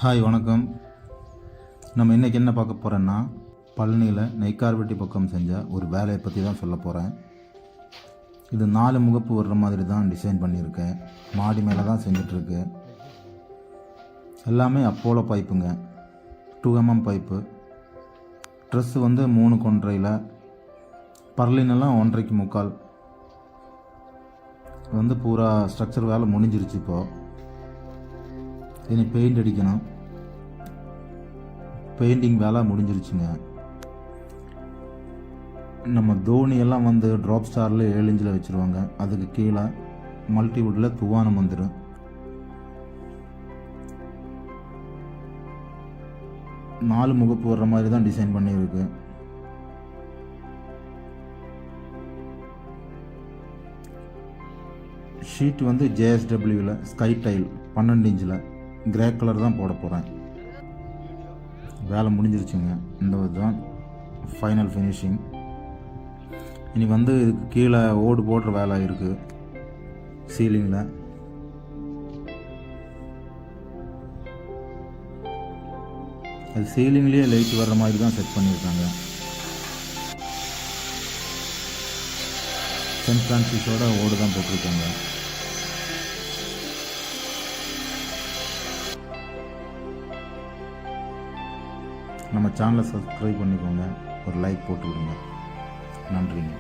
Hi வணக்கம். நம்ம இன்றைக்கி என்ன பார்க்க போகிறோன்னா, பழனியில் நெய்க்கார்பட்டி பக்கம் செஞ்ச ஒரு வேலையை பற்றி தான் சொல்ல போகிறேன். இது 4 முகப்பு வர்ற மாதிரி தான் டிசைன் பண்ணியிருக்கேன். மாடி மேலே தான் செஞ்சிட்ருக்கு. எல்லாமே அப்போலோ பைப்புங்க, 2mm பைப்பு. ட்ரெஸ்ஸு வந்து 3 கொன்றையில், பர்லினெல்லாம் 1.5 முக்கால். வந்து பூரா ஸ்ட்ரக்சர் வேலை முடிஞ்சிருச்சு. இப்போது இனி பெயிண்ட் அடிக்கணும். பெயிண்டிங் வேலை முடிஞ்சிருச்சுங்க. நம்ம தோனியெல்லாம் வந்து ட்ராப் ஸ்டாரில் 7 இன்ச்சில் வச்சுருவாங்க. அதுக்கு கீழே மல்டிவுட்டில் துவானம் வந்துடும். நாலு முகப்பு வர்ற மாதிரி தான் டிசைன் பண்ணியிருக்கு. ஷீட் வந்து JSWவில் ஸ்கை டைல் 12 இன்ச்சில் கிரே கலர் தான் போட போகிறேன். வேலை முடிஞ்சிருச்சுங்க. இந்த தான் ஃபைனல் ஃபினிஷிங். இனி வந்து இதுக்கு கீழே ஓடு போடுற வேலை இருக்குது சீலிங்கில். அது சீலிங்லேயே லைட் வர்ற மாதிரி தான் செட் பண்ணியிருக்காங்க. சென்ட் ஃப்ரான்சிஸோட ஓடு தான் போட்டிருக்காங்க. நம்ம சேனலை சப்ஸ்கிரைப் பண்ணிக்கோங்க, ஒரு லைக் போட்டு விடுங்க. நன்றிங்க.